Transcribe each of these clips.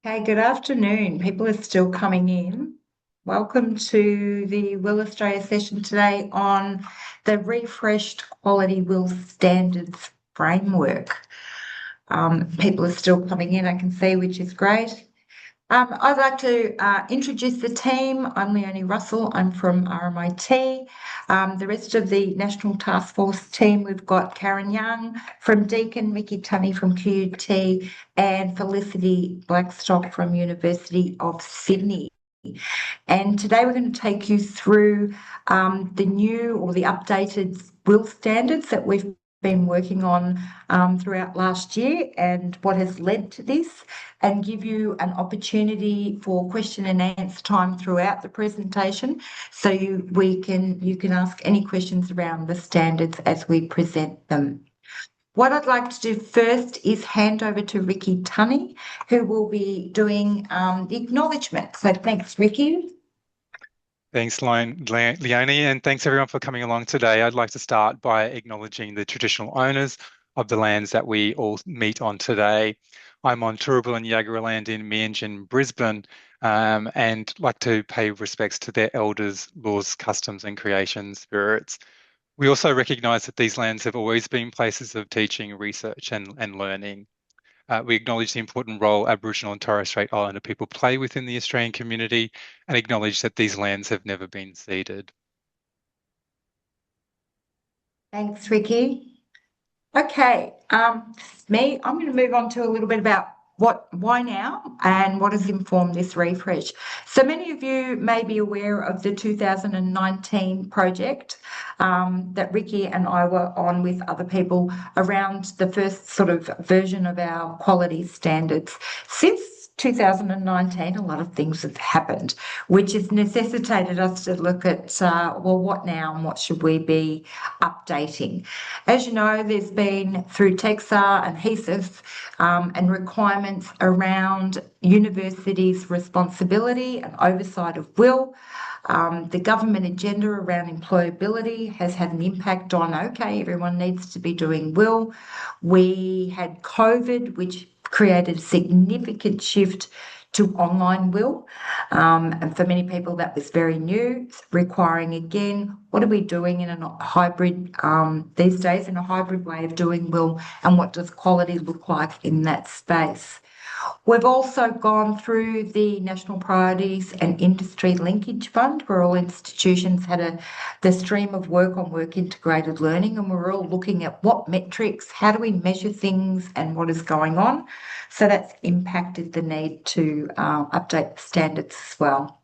Hey, good afternoon. People are still coming in. Welcome to the Will Australia session today on the refreshed Quality Will Standards framework. People are still coming in, I can see, which is great. I'd like to introduce the team. I'm Leonie Russell. I'm from RMIT. The rest of the National Taskforce team, we've got Karen Young from Deakin, Mickey Tunney from QUT, and Felicity Blackstock from University of Sydney. And today we're going to take you through the new or the updated will standards that we've been working on throughout last year and what has led to this, and give you an opportunity for question and answer time throughout the presentation, so you can ask any questions around the standards as we present them. What I'd like to do first is hand over to Ricky Tunney, who will be doing the acknowledgement. So thanks, Ricky. Thanks, Leonie, and thanks everyone for coming along today. I'd like to start by acknowledging the traditional owners of the lands that we all meet on today. I'm on Turrbal and Yagara land in Meanjin, Brisbane, and like to pay respects to their elders, laws, customs, and creation spirits. We also recognise that these lands have always been places of teaching, research, and learning. We acknowledge the important role Aboriginal and Torres Strait Islander people play within the Australian community and acknowledge that these lands have never been ceded. Thanks, Ricky. Okay, me, I'm going to move on to a little bit about why now and what has informed this refresh. So many of you may be aware of the 2019 project that Ricky and I were on with other people around the first sort of version of our quality standards. Since 2019, a lot of things have happened, which has necessitated us to look at, well, what now and what should we be updating? As you know, there's been through TEXA and HESIF and requirements around universities' responsibility and oversight of will. The government agenda around employability has had an impact on, okay, everyone needs to be doing will. We had COVID, which created a significant shift to online will. And for many people, that was very new, requiring, again, what are we doing in a hybrid, these days, in a hybrid way of doing will, and what does quality look like in that space? We've also gone through the National Priorities and Industry Linkage Fund, where all institutions had the stream of work on work integrated learning, and we're all looking at what metrics, how do we measure things, and what is going on. So that's impacted the need to update the standards as well.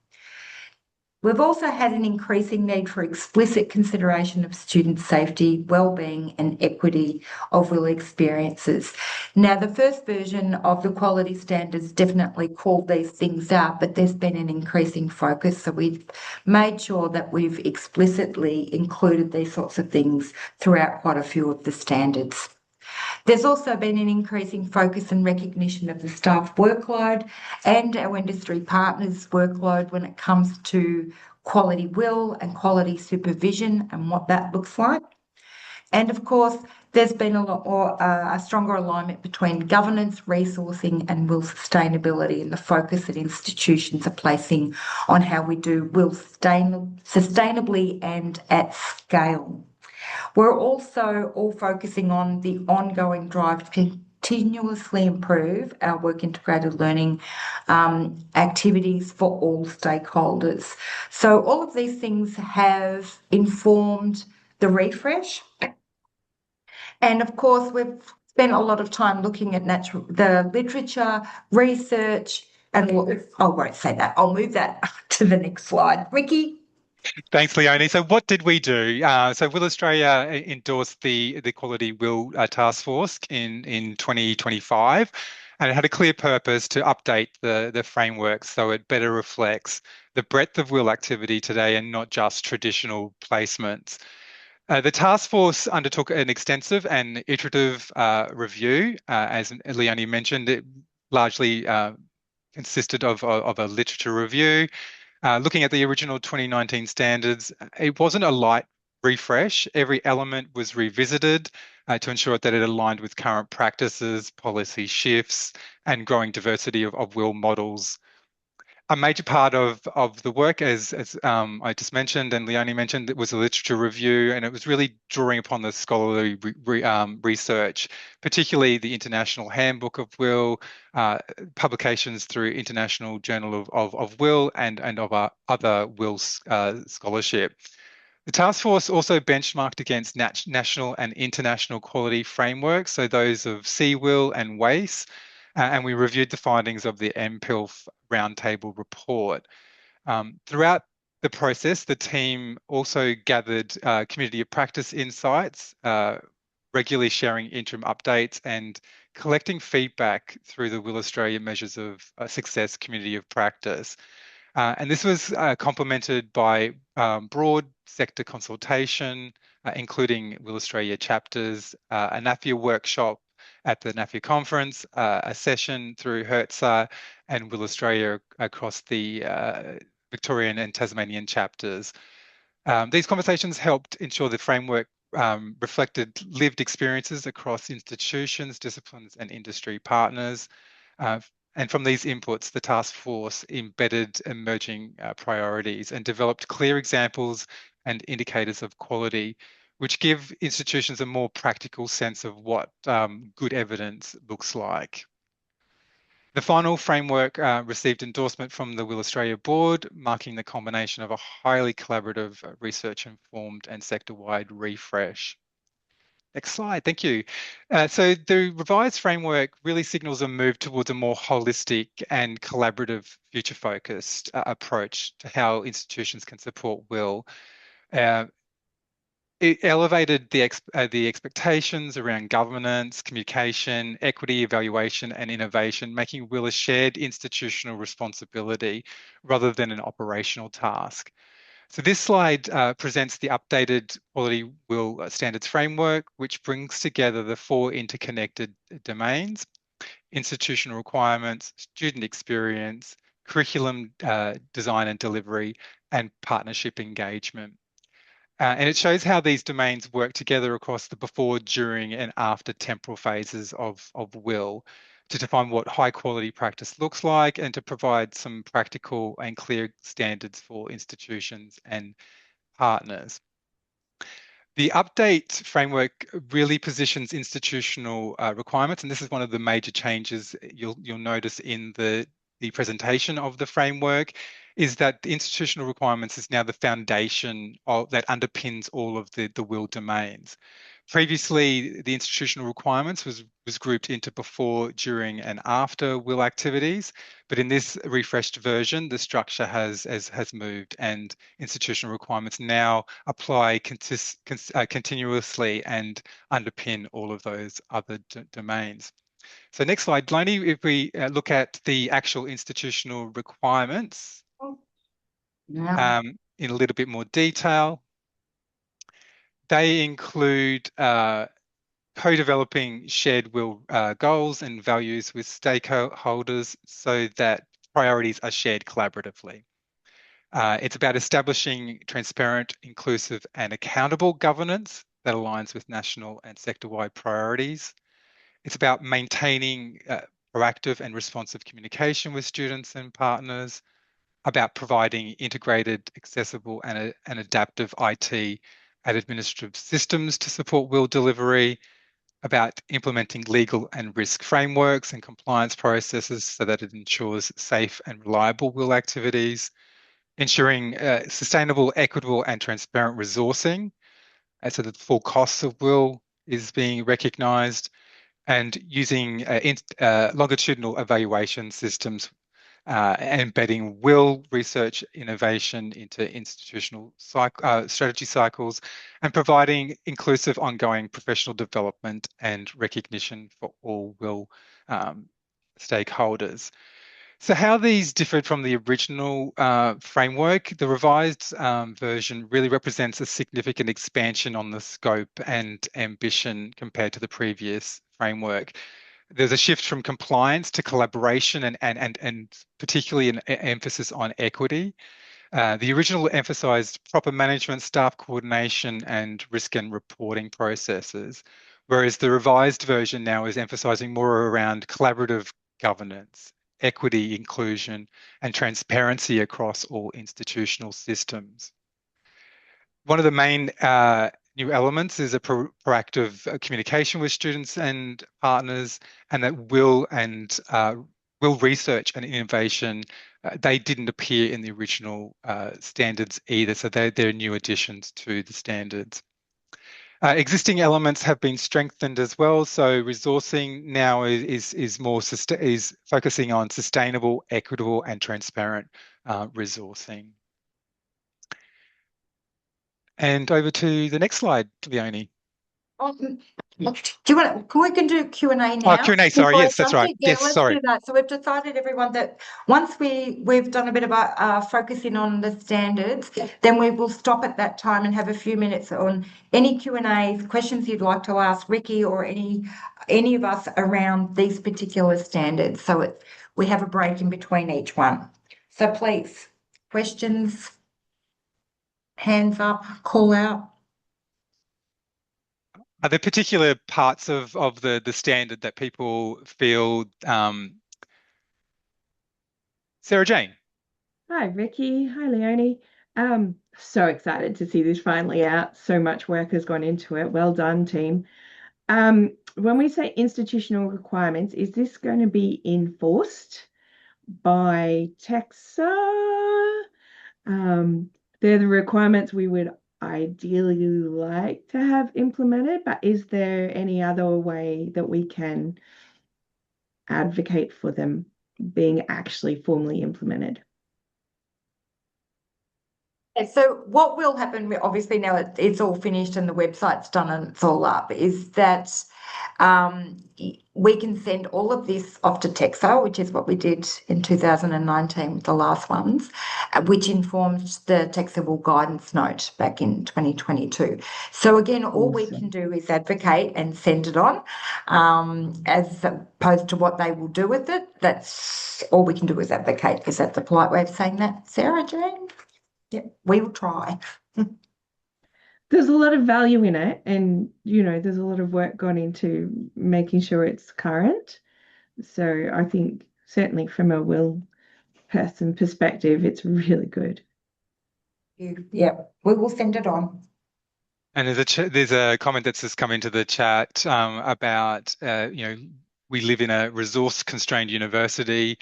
We've also had an increasing need for explicit consideration of student safety, wellbeing, and equity of will experiences. Now, the first version of the quality standards definitely called these things out, but there's been an increasing focus. So we've made sure that we've explicitly included these sorts of things throughout quite a few of the standards. There's also been an increasing focus and recognition of the staff workload and our industry partners' workload when it comes to quality will and quality supervision and what that looks like. And of course, there's been a stronger alignment between governance, resourcing, and will sustainability, and the focus that institutions are placing on how we do will sustainably and at scale. We're also all focusing on the ongoing drive to continuously improve our work integrated learning activities for all stakeholders. So all of these things have informed the refresh. And of course, we've spent a lot of time looking at the literature, research, and I won't say that. I'll move that to the next slide. Ricky? Thanks, Leonie. So what did we do? So Will Australia endorsed the Quality Will Task Force in 2025, and it had a clear purpose to update the framework so it better reflects the breadth of will activity today and not just traditional placements. The task force undertook an extensive and iterative review. As Leonie mentioned, it largely consisted of a literature review. Looking at the original 2019 standards, it wasn't a light refresh. Every element was revisited, to ensure that it aligned with current practices, policy shifts, and growing diversity of will models. A major part of the work, as I just mentioned and Leonie mentioned, it was a literature review, and it was really drawing upon the scholarly research, particularly the International Handbook of Will, publications through International Journal of Will, and of other will scholarship. The task force also benchmarked against national and international quality frameworks, so those of CWIL and WACE, and we reviewed the findings of the NPILF Roundtable report. Throughout the process, the team also gathered community of practice insights, regularly sharing interim updates and collecting feedback through the WIL Australia Measures of Success Community of Practice. And this was complemented by broad sector consultation, including WIL Australia chapters, a NAFIA workshop at the NAFIA conference, a session through HERTSA and WIL Australia across the Victorian and Tasmanian chapters. These conversations helped ensure the framework reflected lived experiences across institutions, disciplines, and industry partners. And from these inputs, the task force embedded emerging priorities and developed clear examples and indicators of quality, which give institutions a more practical sense of what good evidence looks like. The final framework received endorsement from the WIL Australia board, marking the combination of a highly collaborative, research-informed and sector-wide refresh. Next slide, thank you. So the revised framework really signals a move towards a more holistic and collaborative, future-focused approach to how institutions can support WIL. It elevated the expectations around governance, communication, equity, evaluation, and innovation, making WIL a shared institutional responsibility rather than an operational task. So this slide presents the updated Quality WIL Standards framework, which brings together the four interconnected domains: institutional requirements, student experience, curriculum design and delivery, and partnership engagement. And it shows how these domains work together across the before, during, and after temporal phases of WIL to define what high quality practice looks like and to provide some practical and clear standards for institutions and partners. The update framework really positions institutional requirements, and this is one of the major changes you'll notice in the presentation of the framework, is that the institutional requirements is now the foundation that underpins all of the WIL domains. Previously, the institutional requirements was grouped into before, during, and after WIL activities, but in this refreshed version, the structure has moved, and institutional requirements now apply continuously and underpin all of those other domains. So next slide, Delaney, if we look at the actual institutional requirements in a little bit more detail. They include co-developing shared WIL goals and values with stakeholders so that priorities are shared collaboratively. It's about establishing transparent, inclusive, and accountable governance that aligns with national and sector-wide priorities. It's about maintaining proactive and responsive communication with students and partners, about providing integrated, accessible, and adaptive IT and administrative systems to support WIL delivery, about implementing legal and risk frameworks and compliance processes so that it ensures safe and reliable WIL activities, ensuring sustainable, equitable, and transparent resourcing so that the full costs of WIL is being recognised, and using longitudinal evaluation systems, embedding WIL research innovation into institutional strategy cycles, and providing inclusive ongoing professional development and recognition for all WIL stakeholders. So how these differed from the original framework, the revised version really represents a significant expansion on the scope and ambition compared to the previous framework. There's a shift from compliance to collaboration and particularly an emphasis on equity. The original emphasised proper management, staff coordination, and risk and reporting processes, whereas the revised version now is emphasising more around collaborative governance, equity, inclusion, and transparency across all institutional systems. One of the main new elements is a proactive communication with students and partners, and that will research and innovation. They didn't appear in the original standards either, so they're new additions to the standards. Existing elements have been strengthened as well. So resourcing now is focusing on sustainable, equitable, and transparent resourcing. And over to the next slide, Leonie. Do you want to, we can do Q&A now? Oh, Q&A, sorry, yes, that's right. Yeah, Yes, let's sorry. do that. So we've decided, everyone, that once we've done a bit of focusing on the standards, then we will stop at that time and have a few minutes on any Q&As, questions you'd like to ask Ricky or any of us around these particular standards. So we have a break in between each one. So please, questions, hands up, call out. Are there particular parts of the standard that people feel, Sarah Jane? Hi, Ricky. Hi, Leonie. So excited to see this finally out. So much work has gone into it. Well done, team. When we say institutional requirements, is this going to be enforced by TEXA? They're the requirements we would ideally like to have implemented, but is there any other way that we can advocate for them being actually formally implemented? So what will happen, obviously now it's all finished and the website's done and it's all up, is that we can send all of this off to TEXA, which is what we did in 2019 with the last ones, which informs the TEXA WIL guidance note back in 2022. So again, all we can do is advocate and send it on, as opposed to what they will do with it. That's all we can do is advocate. Is that the polite way of saying that, Sarah Jane? Yeah, we will try. There's a lot of value in it, and there's a lot of work gone into making sure it's current. So I think certainly from a WIL person perspective, it's really good. Yeah, we will send it on. And there's a comment that's just come into the chat about we live in a resource-constrained university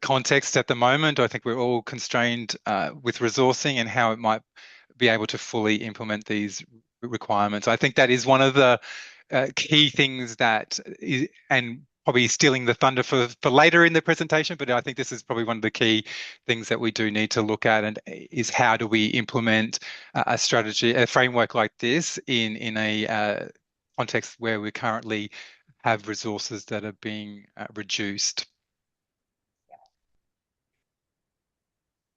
context at the moment. I think we're all constrained with resourcing and how it might be able to fully implement these requirements. I think that is one of the key things that is, and probably stealing the thunder for later in the presentation, but I think this is probably one of the key things that we do need to look at, and is how do we implement a strategy, a framework like this in a context where we currently have resources that are being reduced.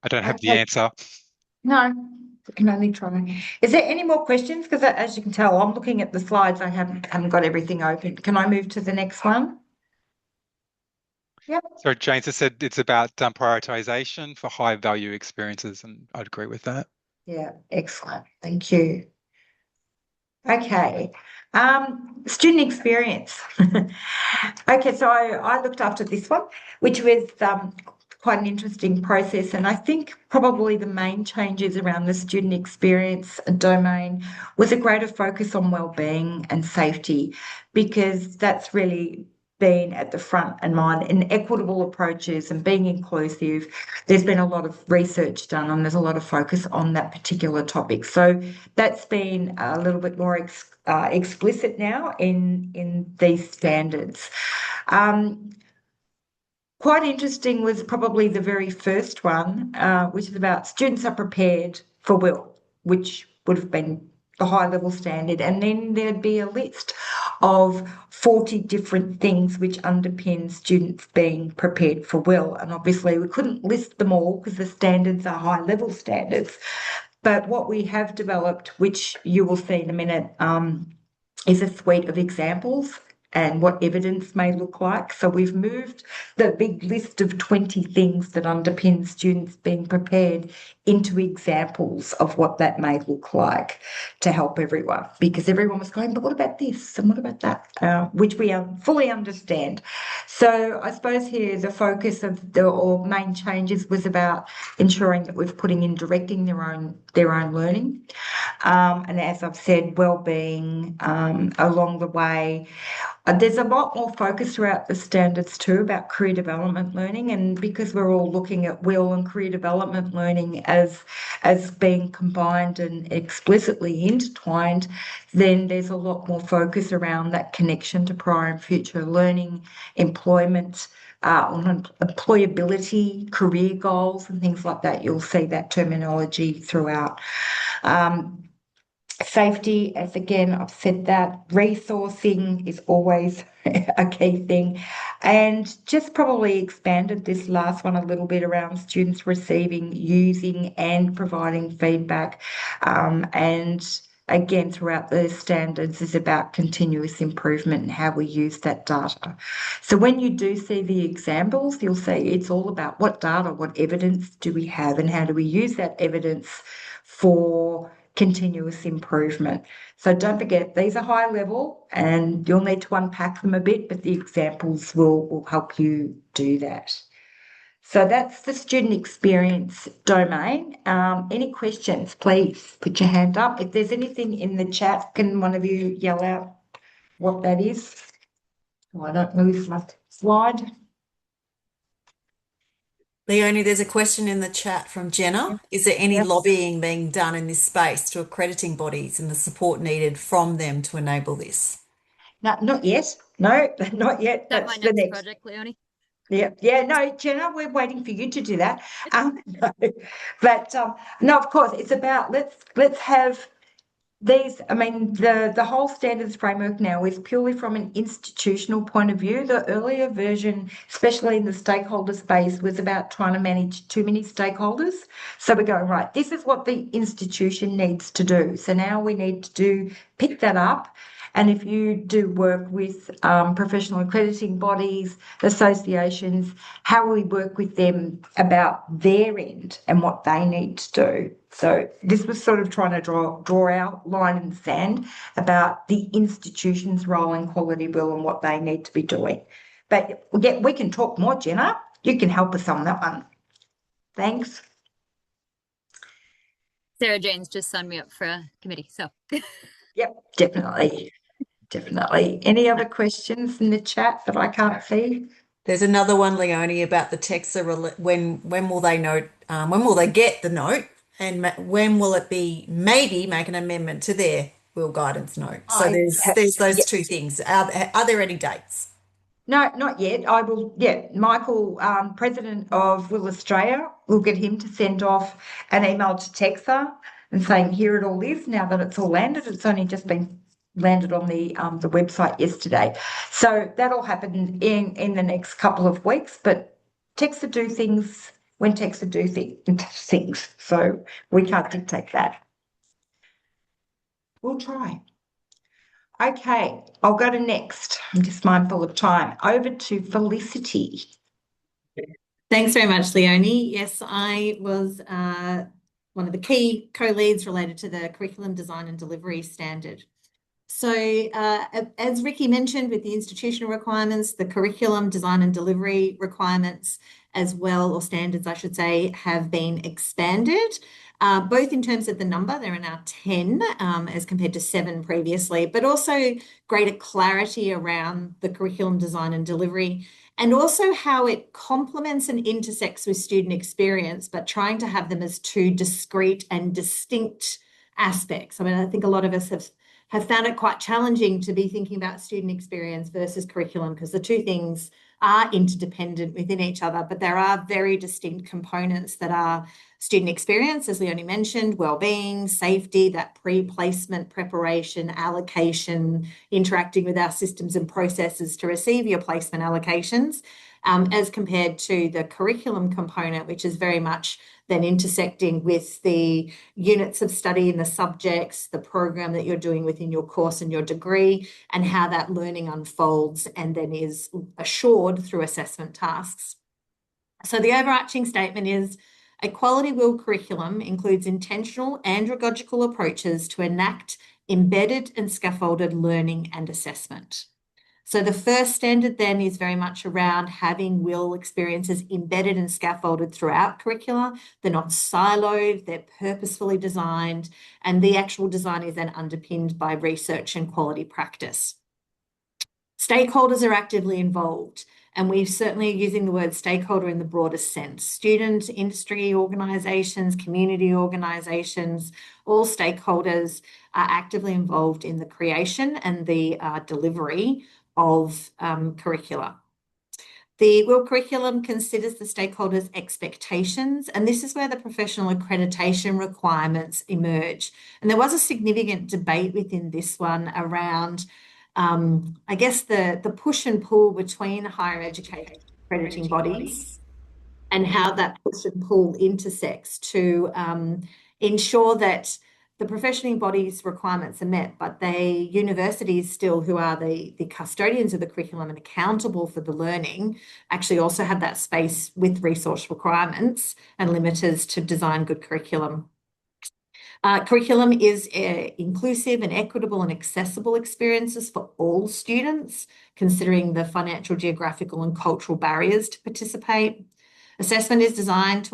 I don't have the answer. No, I can only try. Is there any more questions? Because as you can tell, I'm looking at the slides. I haven't got everything open. Can I move to the next one? Yep. So James has said it's about prioritization for high value experiences, and I'd agree with that. Yeah, excellent. Thank you. Okay. Student experience. Okay, so I looked after this one, which was quite an interesting process. And I think probably the main changes around the student experience domain was a greater focus on wellbeing and safety, because that's really been at the front and mind in equitable approaches and being inclusive. There's been a lot of research done and there's a lot of focus on that particular topic. So that's been a little bit more explicit now in these standards. Quite interesting was probably the very first one, which is about students are prepared for WIL, which would have been the high level standard. And then there'd be a list of 40 different things which underpin students being prepared for WIL. And obviously we couldn't list them all because the standards are high level standards. But what we have developed, which you will see in a minute, is a suite of examples and what evidence may look like. So we've moved the big list of 20 things that underpin students being prepared into examples of what that may look like to help everyone, because everyone was going, but what about this and what about that, which we fully understand. So I suppose here the focus of the or main changes was about ensuring that we're putting in directing their own learning, and as I've said, wellbeing along the way. There's a lot more focus throughout the standards too about career development learning, and because we're all looking at WIL and career development learning as being combined and explicitly intertwined, then there's a lot more focus around that connection to prior and future learning, employment, on employability, career goals, and things like that. You'll see that terminology throughout. Safety, as again, I've said that. Resourcing is always a key thing. And just probably expanded this last one a little bit around students receiving, using, and providing feedback. And again, throughout the standards is about continuous improvement and how we use that data. So when you do see the examples, you'll see it's all about what data, what evidence do we have, and how do we use that evidence for continuous improvement. So don't forget, these are high level and you'll need to unpack them a bit, but the examples will help you do that. So that's the student experience domain. Any questions, please put your hand up. If there's anything in the chat, can one of you yell out what that is? So I don't lose my slide. Leonie, there's a question in the chat from Jenna. Is there any lobbying being done in this space to accrediting bodies and the support needed from them to enable this? No, not yet. No, not yet. That's my next project, Leonie. Yeah, no, Jenna, we're waiting for you to do that. No, but no, of course, it's about let's have these. I mean, the whole standards framework now is purely from an institutional point of view. The earlier version, especially in the stakeholder space, was about trying to manage too many stakeholders. So we're going, right, this is what the institution needs to do. So now we need to pick that up. And if you do work with professional accrediting bodies, associations, how we work with them about their end and what they need to do. So this was sort of trying to draw out line in the sand about the institution's role in quality WIL and what they need to be doing. But yeah, we can talk more, Jenna. You can help us on that one. Thanks. Sarah Jane's just signed me up for a committee, so. Yep, definitely. Definitely. Any other questions in the chat that I can't see? There's another one, Leonie, about the TEXA. When will they note? When will they get the note? And when will it be? Maybe make an amendment to their WIL guidance note. So there's those two things. Are there any dates? No, not yet. I will. Yeah, Michael, president of WIL Australia, will get him to send off an email to TEXA and saying here it all is. Now that it's all landed, it's only just been landed on the website yesterday. So that'll happen in the next couple of weeks, but TEXA do things when TEXA do things. So we can't dictate that. We'll try. Okay, I'll go to next. I'm just mindful of time. Over to Felicity. Thanks very much, Leonie. Yes, I was one of the key co-leads related to the curriculum design and delivery standard. So as Ricky mentioned, with the institutional requirements, the curriculum design and delivery requirements as well, or standards, I should say, have been expanded, both in terms of the number, there are now 10 as compared to 7 previously, but also greater clarity around the curriculum design and delivery, and also how it complements and intersects with student experience, but trying to have them as two discrete and distinct aspects. I mean, I think a lot of us have found it quite challenging to be thinking about student experience versus curriculum, because the two things are interdependent within each other, but there are very distinct components that are student experience, as Leonie mentioned, wellbeing, safety, that pre-placement preparation, allocation, interacting with our systems and processes to receive your placement allocations, as compared to the curriculum component, which is very much then intersecting with the units of study and the subjects, the program that you're doing within your course and your degree, and how that learning unfolds and then is assured through assessment tasks. So the overarching statement is A quality WIL curriculum includes intentional andragogical approaches to enact embedded and scaffolded learning and assessment. So the first standard then is very much around having WIL experiences embedded and scaffolded throughout curricula. They're not siloed, they're purposefully designed, and the actual design is then underpinned by research and quality practice. Stakeholders are actively involved, and we certainly are using the word stakeholder in the broadest sense. Students, industry organisations, community organisations, all stakeholders are actively involved in the creation and the delivery of curricula. The WIL curriculum considers the stakeholders' expectations, and this is where the professional accreditation requirements emerge. And there was a significant debate within this one around, I guess, the push and pull between higher education accrediting bodies and how that push and pull intersects to ensure that the professional bodies' requirements are met, but universities still, who are the custodians of the curriculum and accountable for the learning, actually also have that space with resource requirements and limiters to design good curriculum. Curriculum is inclusive and equitable and accessible experiences for all students, considering the financial, geographical and cultural barriers to participate. Assessment design is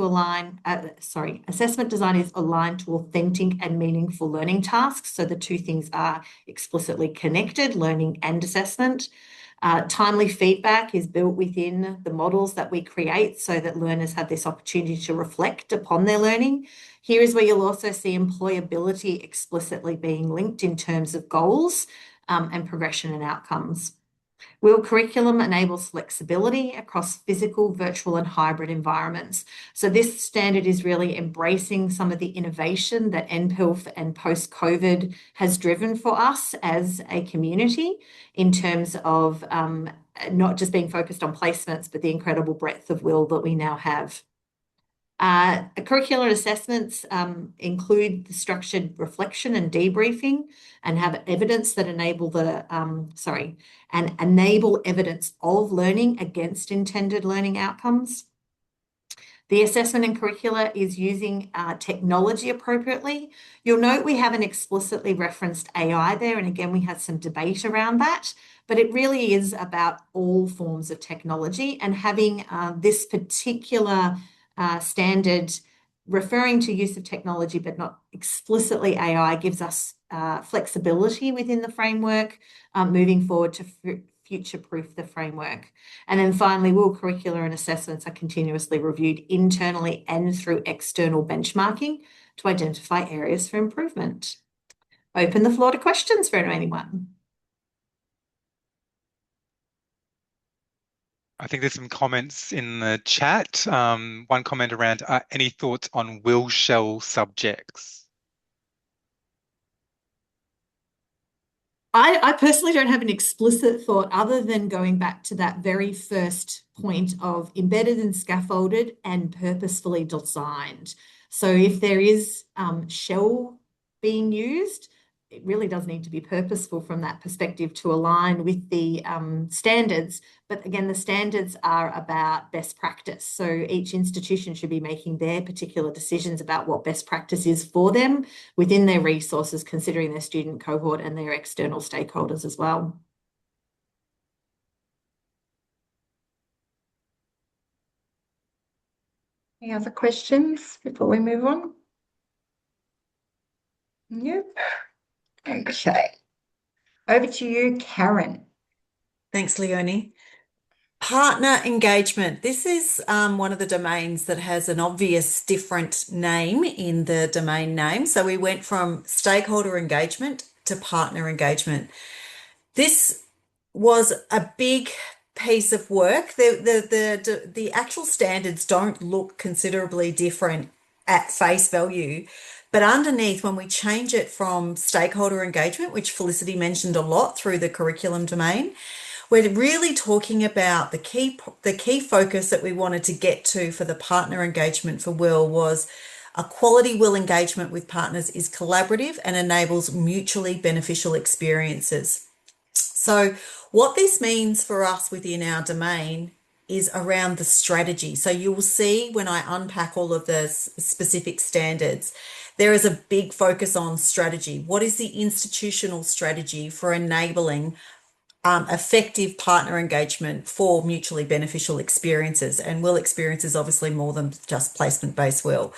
aligned to authentic and meaningful learning tasks. So the two things are explicitly connected, learning and assessment. Timely feedback is built within the models that we create so that learners have this opportunity to reflect upon their learning. Here is where you'll also see employability explicitly being linked in terms of goals and progression and outcomes. WIL curriculum enables flexibility across physical, virtual and hybrid environments. So this standard is really embracing some of the innovation that NPILF and post-COVID has driven for us as a community in terms of not just being focused on placements, but the incredible breadth of WIL that we now have. Curricular assessments include the structured reflection and debriefing and have evidence that enable evidence of learning against intended learning outcomes. The assessment and curricula is using technology appropriately. You'll note we haven't explicitly referenced AI there, and again, we had some debate around that, but it really is about all forms of technology, and having this particular standard referring to use of technology but not explicitly AI gives us flexibility within the framework moving forward to future-proof the framework. And then finally, WIL curricula and assessments are continuously reviewed internally and through external benchmarking to identify areas for improvement. Open the floor to questions for anyone. I think there's some comments in the chat. One comment around any thoughts on will shall subjects? I personally don't have an explicit thought other than going back to that very first point of embedded and scaffolded and purposefully designed. So if there is shall being used, it really does need to be purposeful from that perspective to align with the standards. But again, the standards are about best practice. So each institution should be making their particular decisions about what best practice is for them within their resources, considering their student cohort and their external stakeholders as well. Any other questions before we move on? Yep. Okay. Over to you, Karen. Thanks, Leonie. Partner engagement. This is one of the domains that has an obvious different name in the domain name. So we went from stakeholder engagement to partner engagement. This was a big piece of work. The actual standards don't look considerably different at face value, but underneath, when we change it from stakeholder engagement, which Felicity mentioned a lot through the curriculum domain, we're really talking about the key focus that we wanted to get to for the partner engagement for WIL was a quality WIL engagement with partners is collaborative and enables mutually beneficial experiences. So what this means for us within our domain is around the strategy. So you will see when I unpack all of the specific standards, there is a big focus on strategy. What is the institutional strategy for enabling effective partner engagement for mutually beneficial experiences? And WIL experience is obviously more than just placement-based WIL.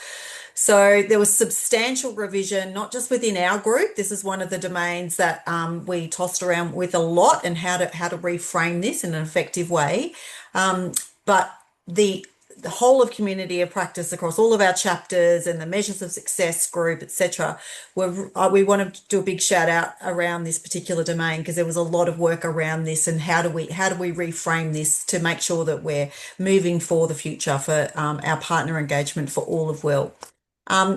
So there was substantial revision, not just within our group. This is one of the domains that we tossed around with a lot, and how to reframe this in an effective way. But the whole of community of practice across all of our chapters and the measures of success group, etc., we want to do a big shout out around this particular domain, because there was a lot of work around this, and how do we reframe this to make sure that we're moving for the future for our partner engagement for all of WIL.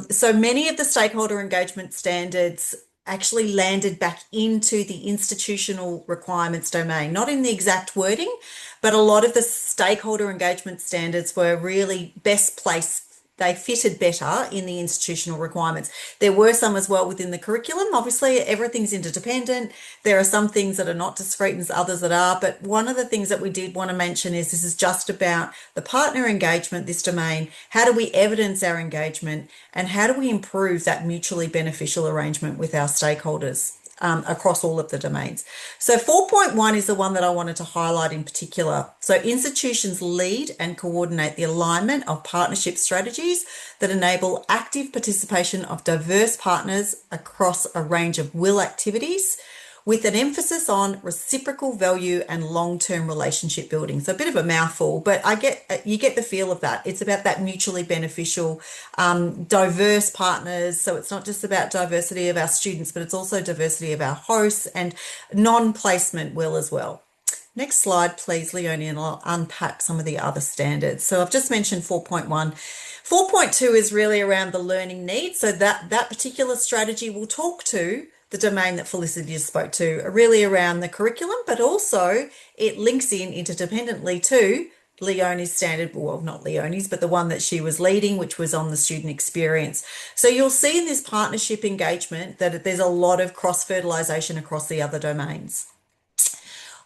So many of the stakeholder engagement standards actually landed back into the institutional requirements domain, not in the exact wording, but a lot of the stakeholder engagement standards were really best placed. They fitted better in the institutional requirements. There were some as well within the curriculum. Obviously, everything's interdependent. There are some things that are not discrete and others that are. But one of the things that we did want to mention is this is just about the partner engagement, this domain. How do we evidence our engagement, and how do we improve that mutually beneficial arrangement with our stakeholders across all of the domains? So 4.1 is the one that I wanted to highlight in particular. So institutions lead and coordinate the alignment of partnership strategies that enable active participation of diverse partners across a range of WIL activities, with an emphasis on reciprocal value and long-term relationship building. So a bit of a mouthful, but you get the feel of that. It's about that mutually beneficial, diverse partners. So it's not just about diversity of our students, but it's also diversity of our hosts and non-placement WIL as well. Next slide, please, Leonie, and I'll unpack some of the other standards. So I've just mentioned 4.1. 4.2 is really around the learning needs. So that particular strategy will talk to the domain that Felicity just spoke to, really around the curriculum, but also it links in interdependently to Leonie's standard, well, not Leonie's, but the one that she was leading, which was on the student experience. So you'll see in this partnership engagement that there's a lot of cross-fertilisation across the other domains.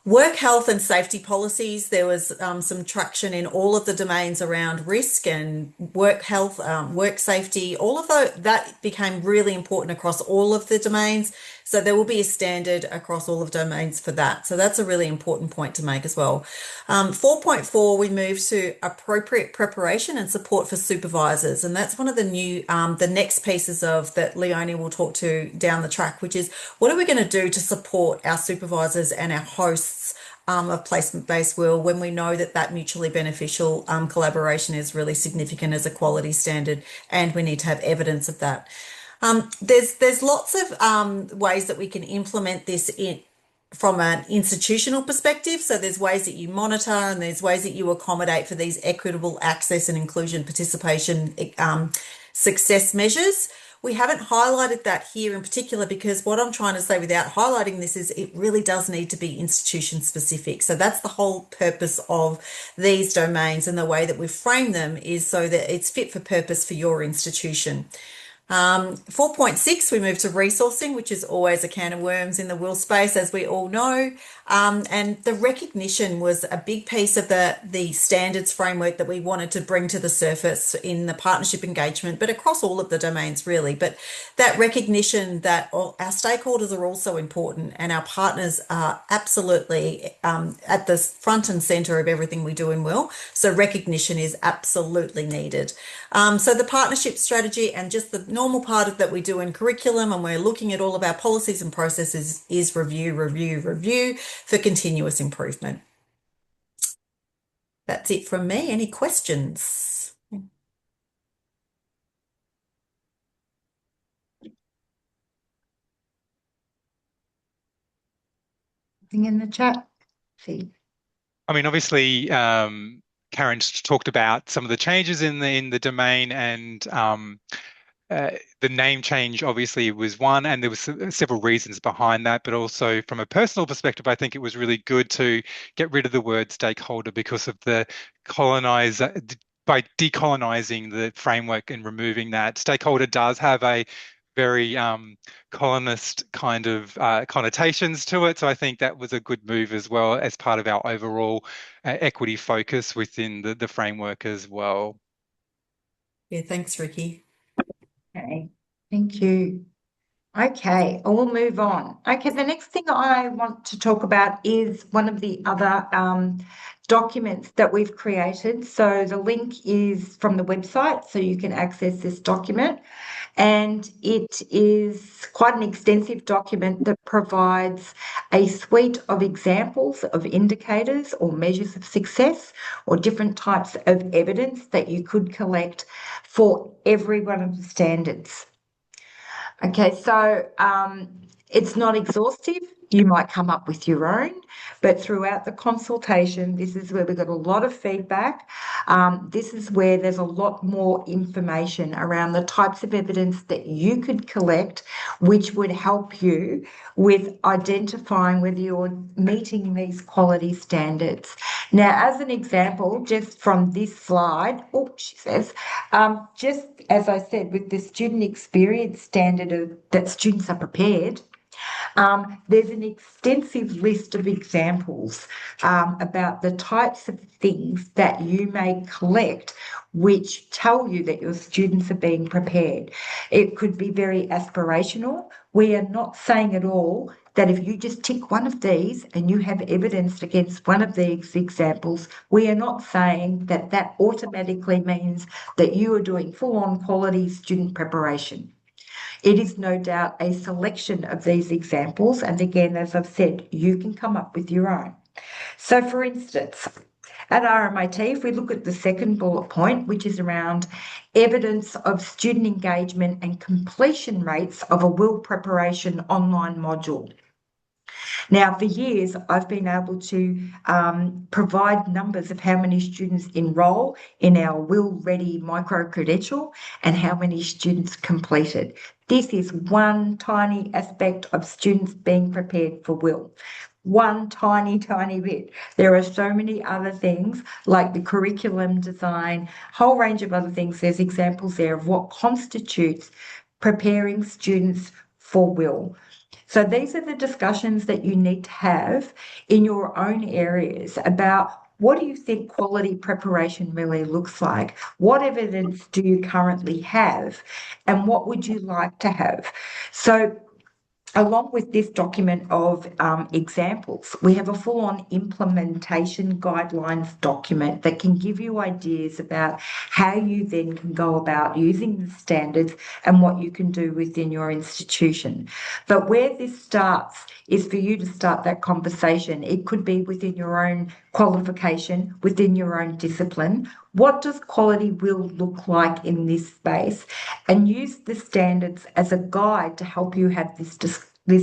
Work health and safety policies, there was some traction in all of the domains around risk and work health, work safety. All of that became really important across all of the domains. So there will be a standard across all of domains for that. So that's a really important point to make as well. 4.4, we move to appropriate preparation and support for supervisors. And that's one of the new, the next pieces of that Leonie will talk to down the track, which is what are we going to do to support our supervisors and our hosts of placement-based WIL when we know that mutually beneficial collaboration is really significant as a quality standard, and we need to have evidence of that. There's lots of ways that we can implement this from an institutional perspective. So there's ways that you monitor, and there's ways that you accommodate for these equitable access and inclusion participation success measures. We haven't highlighted that here in particular, because what I'm trying to say without highlighting this is it really does need to be institution specific. So that's the whole purpose of these domains, and the way that we frame them is so that it's fit for purpose for your institution. 4.6, we move to resourcing, which is always a can of worms in the WIL space, as we all know. And the recognition was a big piece of the standards framework that we wanted to bring to the surface in the partnership engagement, but across all of the domains really. But that recognition that our stakeholders are also important, and our partners are absolutely at the front and centre of everything we do in WIL. So recognition is absolutely needed. So the partnership strategy and just the normal part of that we do in curriculum, and we're looking at all of our policies and processes, is review for continuous improvement. That's it from me. Any questions? Anything in the chat? See. I mean, obviously, Karen's talked about some of the changes in the domain, and the name change obviously was one, and there was several reasons behind that. But also from a personal perspective, I think it was really good to get rid of the word stakeholder, because of the by decolonizing the framework and removing that. Stakeholder does have a very colonist kind of connotations to it. So I think that was a good move as well as part of our overall equity focus within the framework as well. Yeah, thanks, Ricky. Okay, thank you. Okay, we'll move on. Okay, the next thing I want to talk about is one of the other documents that we've created. So the link is from the website, so you can access this document. And it is quite an extensive document that provides a suite of examples of indicators or measures of success or different types of evidence that you could collect for every one of the standards. Okay, so it's not exhaustive. You might come up with your own, but throughout the consultation, this is where we got a lot of feedback. This is where there's a lot more information around the types of evidence that you could collect, which would help you with identifying whether you're meeting these quality standards. Now, as an example, just from this slide, she says, just as I said, with the student experience standard of that students are prepared, there's an extensive list of examples about the types of things that you may collect which tell you that your students are being prepared. It could be very aspirational. We are not saying at all that if you just tick one of these and you have evidence against one of these examples, we are not saying that that automatically means that you are doing full-on quality student preparation. It is no doubt a selection of these examples, and again, as I've said, you can come up with your own. So, for instance, at RMIT, if we look at the second bullet point, which is around evidence of student engagement and completion rates of a WIL preparation online module. Now, for years, I've been able to provide numbers of how many students enrol in our WIL Ready micro-credential and how many students completed. This is one tiny aspect of students being prepared for WIL. One tiny bit. There are so many other things like the curriculum design, whole range of other things. There's examples there of what constitutes preparing students for WIL. So these are the discussions that you need to have in your own areas about what do you think quality preparation really looks like? What evidence do you currently have? And what would you like to have? So along with this document of examples, we have a full-on implementation guidelines document that can give you ideas about how you then can go about using the standards and what you can do within your institution. But where this starts is for you to start that conversation. It could be within your own qualification, within your own discipline. What does quality WIL look like in this space? And use the standards as a guide to help you have this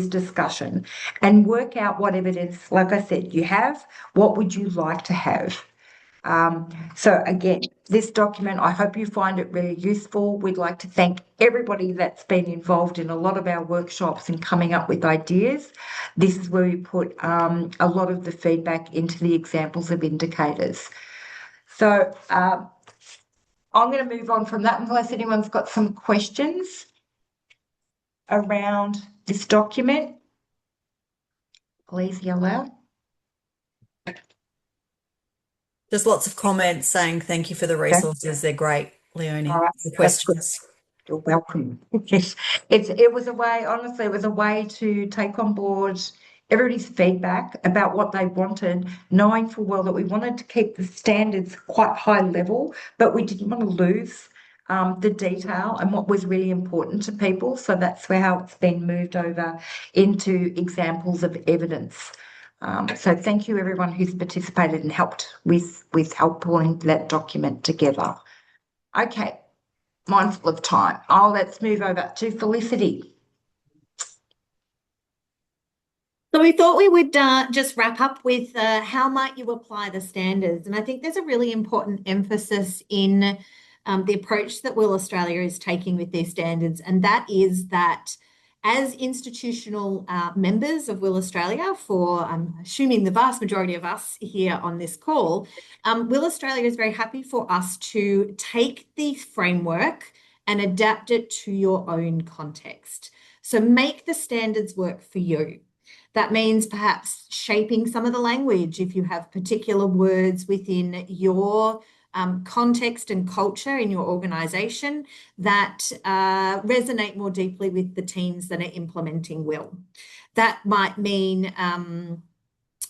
discussion and work out what evidence, like I said, you have. What would you like to have? So again, this document, I hope you find it really useful. We'd like to thank everybody that's been involved in a lot of our workshops and coming up with ideas. This is where we put a lot of the feedback into the examples of indicators. So I'm going to move on from that unless anyone's got some questions around this document. Please yell out. There's lots of comments saying thank you for the resources. They're great, Leonie. All right, The questions. You're welcome. It was a way, honestly, it was a way to take on board everybody's feedback about what they wanted, knowing full well that we wanted to keep the standards quite high level, but we didn't want to lose the detail and what was really important to people. So that's how it's been moved over into examples of evidence. So thank you everyone who's participated and helped with help pulling that document together. Okay, mindful of time. Let's move over to Felicity. So we thought we would just wrap up with how might you apply the standards? And I think there's a really important emphasis in the approach that WIL Australia is taking with these standards, and that is that as institutional members of WIL Australia, for I'm assuming the vast majority of us here on this call, WIL Australia is very happy for us to take the framework and adapt it to your own context. So make the standards work for you. That means perhaps shaping some of the language if you have particular words within your context and culture in your organisation that resonate more deeply with the teams that are implementing WIL. That might mean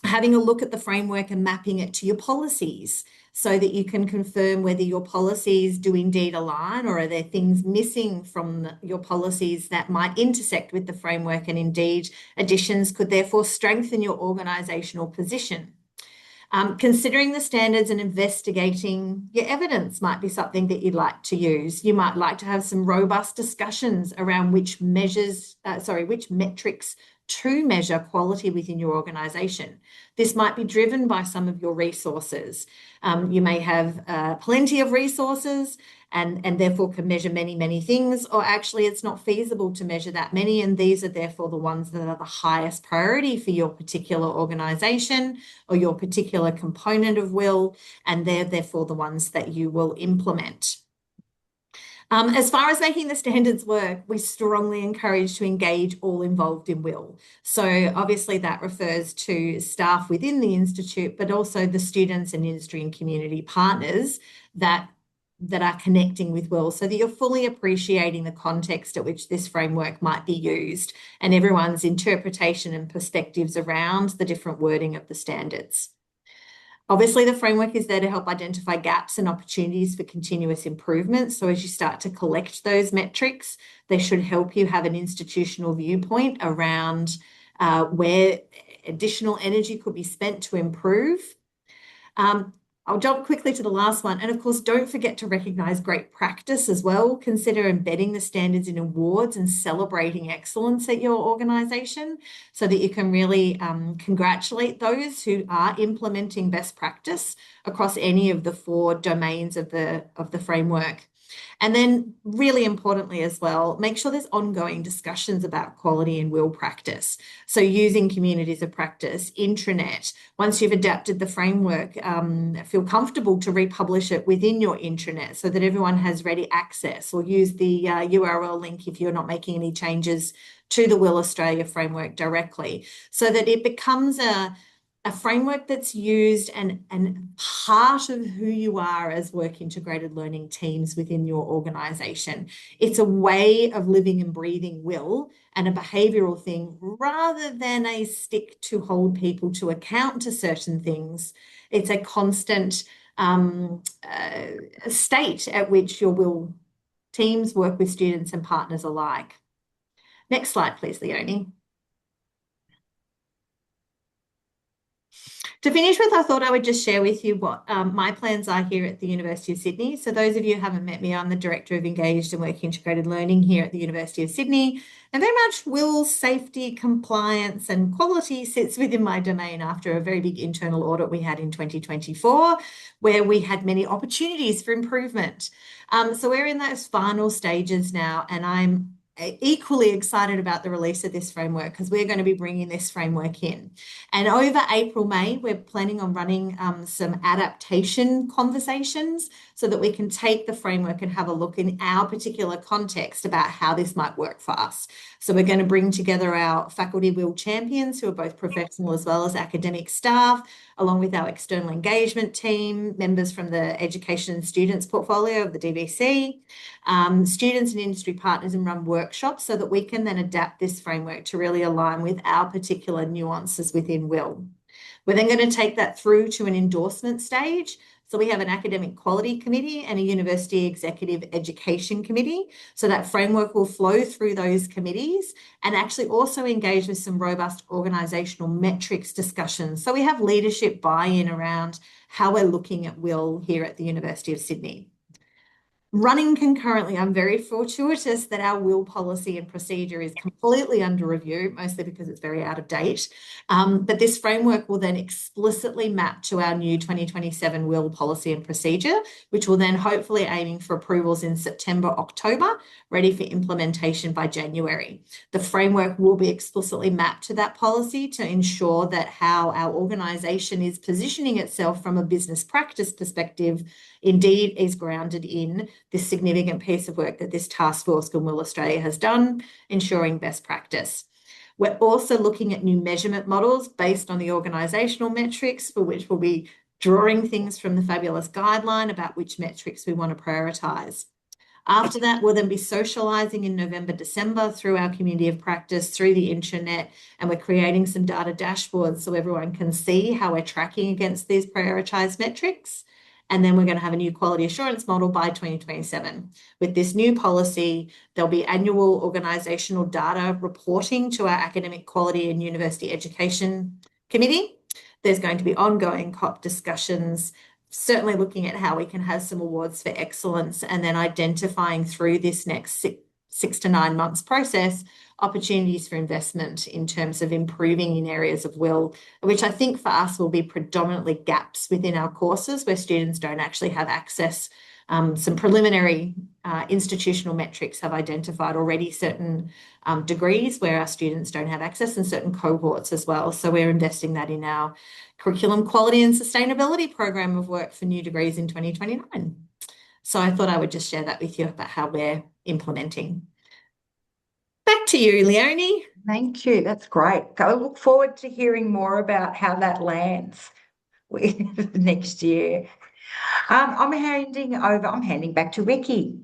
having a look at the framework and mapping it to your policies so that you can confirm whether your policies do indeed align, or are there things missing from your policies that might intersect with the framework, and indeed additions could therefore strengthen your organisational position. Considering the standards and investigating your evidence might be something that you'd like to use. You might like to have some robust discussions around which metrics to measure quality within your organisation. This might be driven by some of your resources. You may have plenty of resources and therefore can measure many, many things, or actually it's not feasible to measure that many, and these are therefore the ones that are the highest priority for your particular organisation or your particular component of WIL, and they're therefore the ones that you will implement. As far as making the standards work, we strongly encourage to engage all involved in WIL. So obviously that refers to staff within the Institute, but also the students and industry and community partners that are connecting with WIL, so that you're fully appreciating the context at which this framework might be used and everyone's interpretation and perspectives around the different wording of the standards. Obviously, the framework is there to help identify gaps and opportunities for continuous improvement. So as you start to collect those metrics, they should help you have an institutional viewpoint around where additional energy could be spent to improve. I'll jump quickly to the last one. And of course, don't forget to recognise great practice as well. Consider embedding the standards in awards and celebrating excellence at your organisation so that you can really congratulate those who are implementing best practice across any of the 4 domains of the framework. And then really importantly as well, make sure there's ongoing discussions about quality and WIL practice. So using communities of practice, intranet. Once you've adapted the framework, feel comfortable to republish it within your intranet so that everyone has ready access, or use the URL link if you're not making any changes to the WIL Australia framework directly, so that it becomes a framework that's used and part of who you are as work integrated learning teams within your organisation. It's a way of living and breathing WIL and a behavioural thing rather than a stick to hold people to account to certain things. It's a constant state at which your WIL teams work with students and partners alike. Next slide, please, Leonie. To finish with, I thought I would just share with you what my plans are here at the University of Sydney. So those of you who haven't met me, I'm the Director of Engaged and Work Integrated Learning here at the University of Sydney. And very much WIL, safety, compliance and quality sits within my domain after a very big internal audit we had in 2024, where we had many opportunities for improvement. So we're in those final stages now, and I'm equally excited about the release of this framework because we're going to be bringing this framework in. And over April, May, we're planning on running some adaptation conversations so that we can take the framework and have a look in our particular context about how this might work for us. So we're going to bring together our faculty WIL champions who are both professional as well as academic staff, along with our external engagement team, members from the education and students portfolio of the DVC, students and industry partners, and run workshops so that we can then adapt this framework to really align with our particular nuances within WIL. We're then going to take that through to an endorsement stage. So we have an academic quality committee and a university executive education committee. So that framework will flow through those committees and actually also engage with some robust organisational metrics discussions. So we have leadership buy-in around how we're looking at WIL here at the University of Sydney. Running concurrently, I'm very fortuitous that our WIL policy and procedure is completely under review, mostly because it's very out of date. But this framework will then explicitly map to our new 2027 WIL policy and procedure, which will then hopefully aiming for approvals in September, October, ready for implementation by January. The framework will be explicitly mapped to that policy to ensure that how our organisation is positioning itself from a business practice perspective indeed is grounded in this significant piece of work that this task force Goodwill Australia has done, ensuring best practice. We're also looking at new measurement models based on the organisational metrics, for which we'll be drawing things from the fabulous guideline about which metrics we want to prioritise. After that, we'll then be socialising in November, December through our community of practice, through the intranet, and we're creating some data dashboards so everyone can see how we're tracking against these prioritised metrics. And then we're going to have a new quality assurance model by 2027. With this new policy, there'll be annual organisational data reporting to our Academic Quality and University Education Committee. There's going to be ongoing COP discussions, certainly looking at how we can have some awards for excellence, and then identifying through this next 6 to 9 months process opportunities for investment in terms of improving in areas of WIL, which I think for us will be predominantly gaps within our courses where students don't actually have access. Some preliminary institutional metrics have identified already certain degrees where our students don't have access, and certain cohorts as well. So we're investing that in our curriculum quality and sustainability program of work for new degrees in 2029. So I thought I would just share that with you about how we're implementing. Back to you, Leonie. Thank you. That's great. I look forward to hearing more about how that lands next year. I'm handing back to Ricky.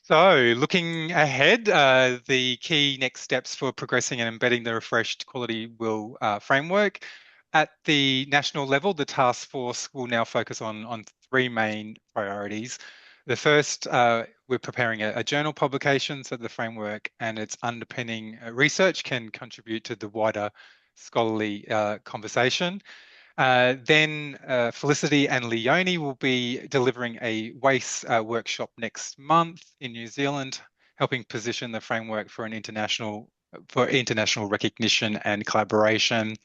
So looking ahead, the key next steps for progressing and embedding the refreshed Quality WIL framework. At the national level, the task force will now focus on 3 main priorities. The first, we're preparing a journal publication so the framework and its underpinning research can contribute to the wider scholarly conversation. Then Felicity and Leonie will be delivering a WACE workshop next month in New Zealand, helping position the framework for international recognition and collaboration.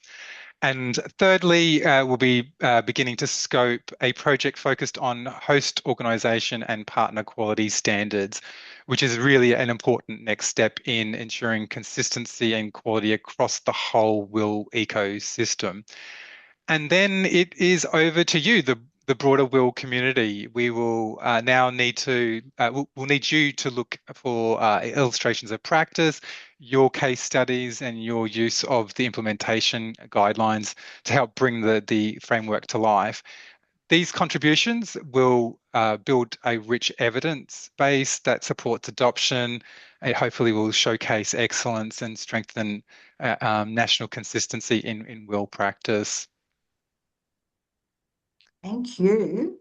And thirdly, we'll be beginning to scope a project focused on host organisation and partner quality standards, which is really an important next step in ensuring consistency and quality across the whole WIL ecosystem. And then it is over to you, the broader WIL community. We will now need to, we'll need you to look for illustrations of practice, your case studies and your use of the implementation guidelines to help bring the framework to life. These contributions will build a rich evidence base that supports adoption. It hopefully will showcase excellence and strengthen national consistency in WIL practice. Thank you.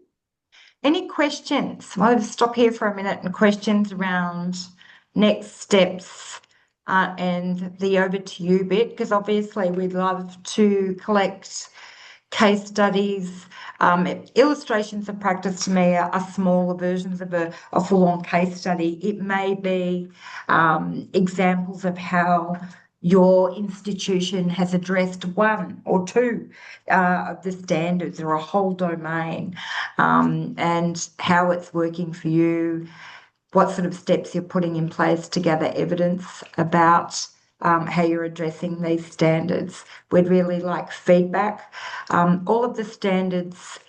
Any questions? I'll stop here for a minute and questions around next steps and the over to you bit, because obviously we'd love to collect case studies. Illustrations of practice to me are smaller versions of a full-on case study. It may be examples of how your institution has addressed 1 or 2 of the standards or a whole domain, and how it's working for you, what sort of steps you're putting in place to gather evidence about how you're addressing these standards. We'd really like feedback. All of the standards,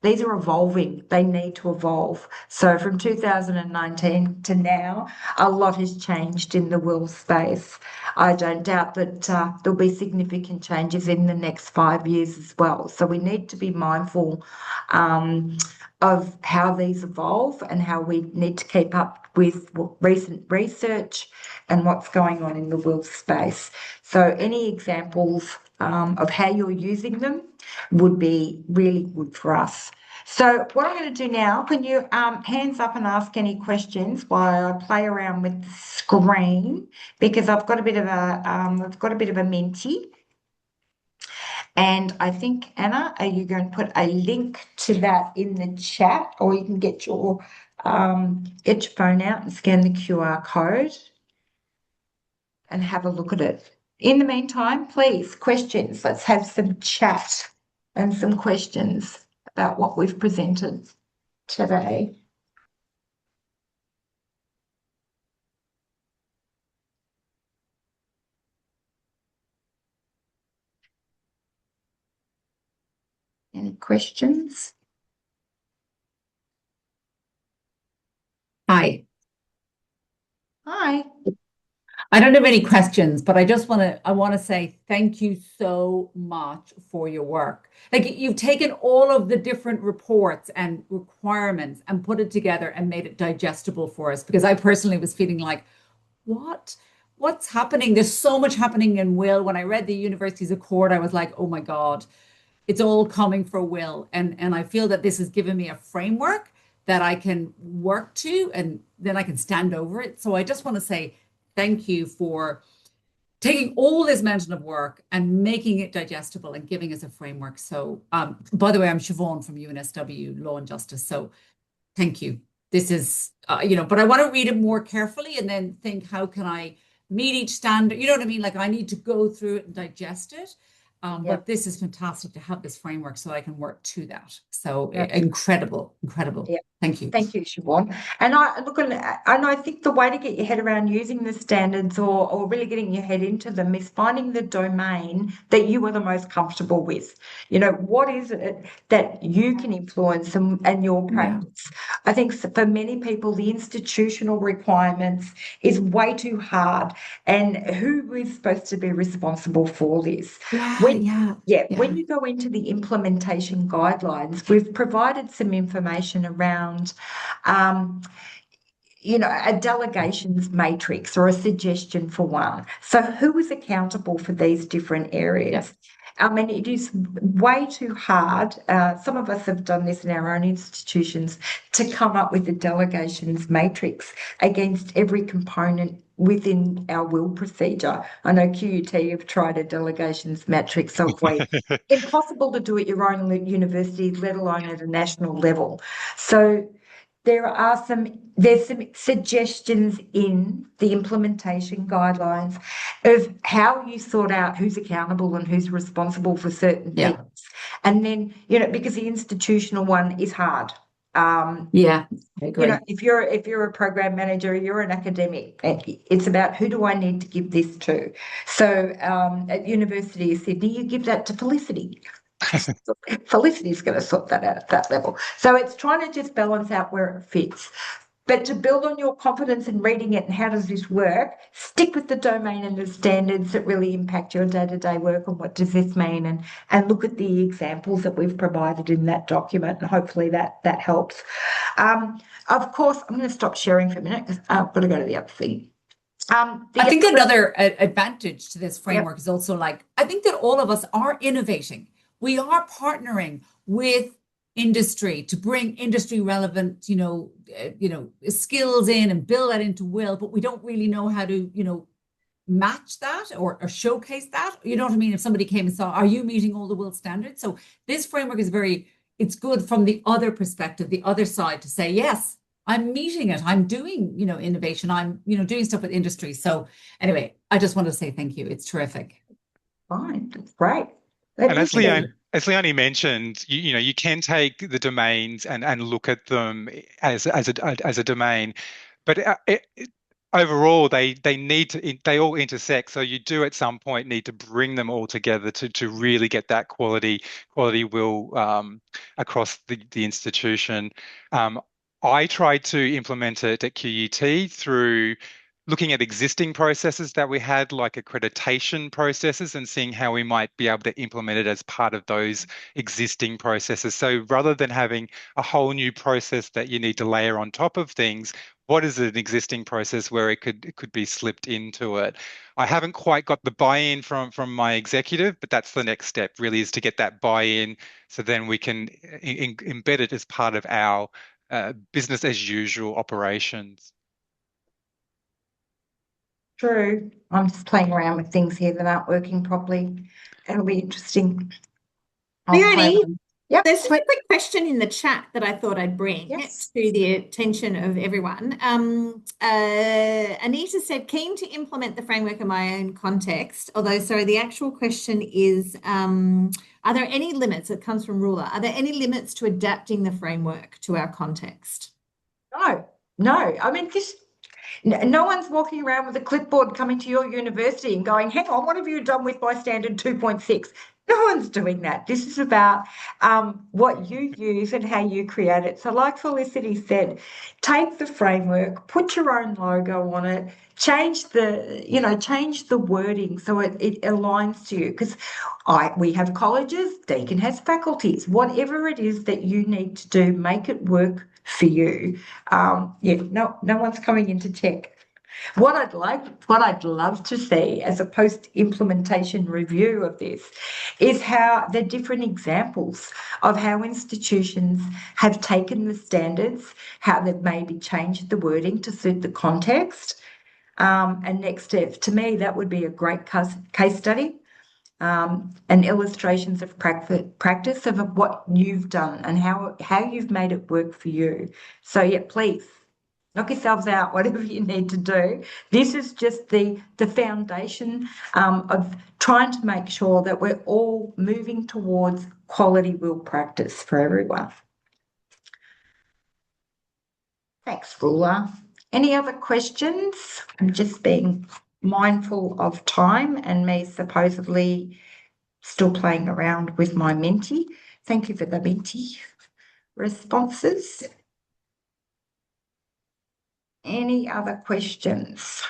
these are evolving. They need to evolve. So from 2019 to now, a lot has changed in the WIL space. I don't doubt that there'll be significant changes in the next 5 years as well. So we need to be mindful of how these evolve and how we need to keep up with recent research and what's going on in the WIL space. So any examples of how you're using them would be really good for us. So what I'm going to do now, can you hands up and ask any questions while I play around with the screen, because I've got a bit of a minty. And I think, Anna, are you going to put a link to that in the chat, or you can get your phone out and scan the QR code and have a look at it. In the meantime, please, questions. Let's have some chat and some questions about what we've presented today. Any questions? Hi. I don't have any questions, but I want to say thank you so much for your work. Like you've taken all of the different reports and requirements and put it together and made it digestible for us, because I personally was feeling like, what's happening? There's so much happening in WIL. When I read the Universities Accord, I was like, oh my God, it's all coming for WIL. And I feel that this has given me a framework that I can work to, and then I can stand over it. So I just want to say thank you for taking all this mountain of work and making it digestible and giving us a framework. So, by the way, I'm Siobhan from UNSW Law and Justice. So thank you. This is, but I want to read it more carefully and then think, how can I meet each standard? You know what I mean? Like I need to go through it and digest it. But this is fantastic to have this framework so I can work to that. So incredible. Yeah. Thank you. Thank you, Siobhan. And I think the way to get your head around using the standards or really getting your head into them is finding the domain that you are the most comfortable with. What is it that you can influence and your practice? I think for many people, the institutional requirements is way too hard. And who is supposed to be responsible for this? When you go into the implementation guidelines, we've provided some information around a delegations matrix or a suggestion for one. So who is accountable for these different areas? I mean, it is way too hard. Some of us have done this in our own institutions to come up with a delegations matrix against every component within our WIL procedure. I know QUT have tried a delegations matrix of way. Impossible to do at your own university, let alone at a national level. So there's some suggestions in the implementation guidelines of how you sort out who's accountable and who's responsible for certain things. And then, because the institutional one is hard. I agree. If you're a program manager, you're an academic, it's about who do I need to give this to. So at University of Sydney, you give that to Felicity. Felicity's going to sort that out at that level. So it's trying to just balance out where it fits. But to build on your confidence in reading it and how does this work, stick with the domain and the standards that really impact your day-to-day work and what does this mean, and look at the examples that we've provided in that document, and hopefully that helps. Of course, I'm going to stop sharing for a minute because I've got to go to the other thing. I think another advantage to this framework is also I think that all of us are innovating. We are partnering with industry to bring industry relevant, skills in and build that into WIL, but we don't really know how to, match that or showcase that. You know what I mean? If somebody came and saw, are you meeting all the WIL standards? So this framework is it's good from the other perspective, the other side, to say, yes, I'm meeting it. I'm doing, innovation. I'm, doing stuff with industry. So anyway, I just want to say thank you. It's terrific. Fine. That's great. And as Leonie mentioned, you can take the domains and look at them as a domain, but overall they all intersect. So you do at some point need to bring them all together to really get that quality WIL across the institution. I tried to implement it at QUT through looking at existing processes that we had, like accreditation processes, and seeing how we might be able to implement it as part of those existing processes. So rather than having a whole new process that you need to layer on top of things, what is an existing process where it could be slipped into it? I haven't quite got the buy-in from my executive, but that's the next step, really, is to get that buy-in so then we can embed it as part of our business as usual operations. True. I'm just playing around with things here that aren't working properly. It'll be interesting. Leonie, there's a quick question in the chat that I thought I'd bring to the attention of everyone. Anita said, keen to implement the framework in my own context. Although, sorry, the actual question is, are there any limits? It comes from Ruler. Are there any limits to adapting the framework to our context? No. I mean, no one's walking around with a clipboard coming to your university and going, hang on, what have you done with my standard 2.6? No one's doing that. This is about what you use and how you create it. So, like Felicity said, take the framework, put your own logo on it, change the wording so it aligns to you. Because we have colleges, Deakin has faculties, whatever it is that you need to do, make it work for you. No one's coming in to check. What I'd love to see as a post-implementation review of this is how the different examples of how institutions have taken the standards, how they've maybe changed the wording to suit the context. And next step, to me, that would be a great case study, and illustrations of practice of what you've done and how you've made it work for you. So yeah, please knock yourselves out, whatever you need to do. This is just the foundation of trying to make sure that we're all moving towards quality will practice for everyone. Thanks, Rula. Any other questions? I'm just being mindful of time and me supposedly still playing around with my Menti. Thank you for the Menti responses. Any other questions?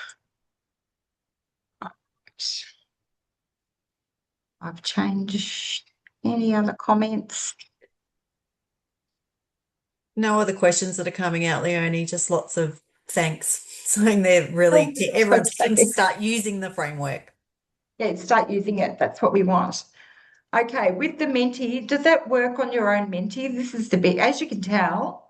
I've changed. Any other comments? No other questions that are coming out, Leonie, just lots of thanks, saying they're really, everyone's keen to start using the framework. Yeah, start using it. That's what we want. Okay, with the Menti, does that work on your own Menti? This is the bit, as you can tell,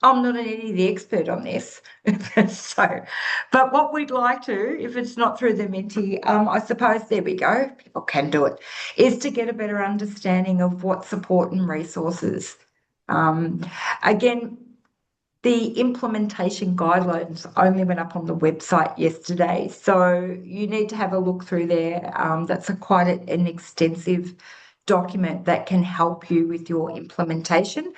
I'm not the expert on this. But what we'd like to, if it's not through the Menti, I suppose, there we go, people can do it, is to get a better understanding of what support and resources. Again, the implementation guidelines only went up on the website yesterday, so you need to have a look through there. That's quite an extensive document that can help you with your implementation.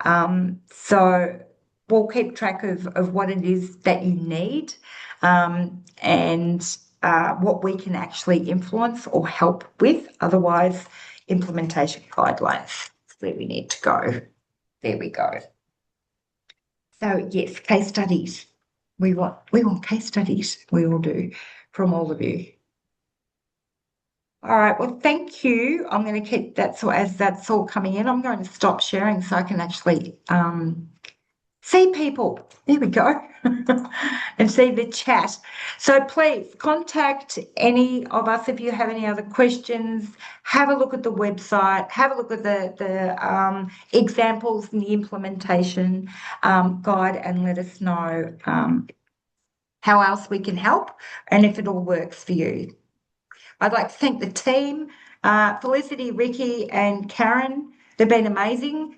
So we'll keep track of what it is that you need, and what we can actually influence or help with. Otherwise, implementation guidelines is where we need to go. There we go. So yes, case studies. We want case studies. We all do, from all of you. All right, well, thank you. I'm going to keep that, so as that's all coming in, I'm going to stop sharing so I can actually see people. There we go. And see the chat. So please contact any of us if you have any other questions. Have a look at the website. Have a look at the examples in the implementation guide, and let us know how else we can help and if it all works for you. I'd like to thank the team, Felicity, Ricky, and Karen. They've been amazing,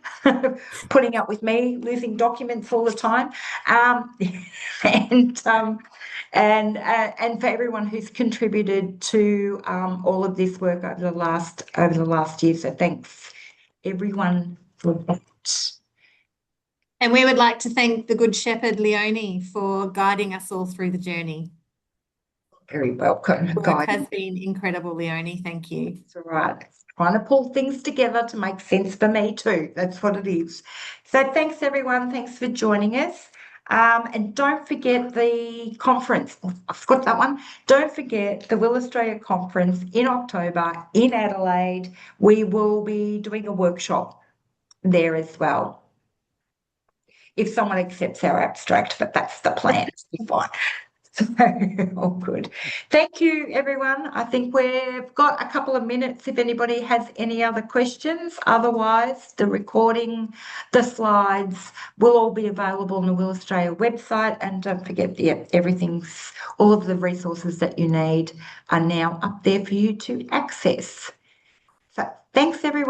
putting up with me losing documents all the time, and for everyone who's contributed to all of this work over the last year. So thanks, everyone, for that. And we would like to thank the Good Shepherd, Leonie, for guiding us all through the journey. Very welcome. The work has been incredible, Leonie. Thank you. That's all right. Trying to pull things together to make sense for me too. That's what it is. So thanks, everyone. Thanks for joining us. And don't forget the conference. I forgot that one. Don't forget the WIL Australia conference in October in Adelaide. We will be doing a workshop there as well, if someone accepts our abstract, but that's the plan. Fine. So, all good. Thank you, everyone. I think we've got a couple of minutes if anybody has any other questions. Otherwise, the recording, the slides will all be available on the WIL Australia website. And don't forget, all of the resources that you need are now up there for you to access. So thanks, everyone.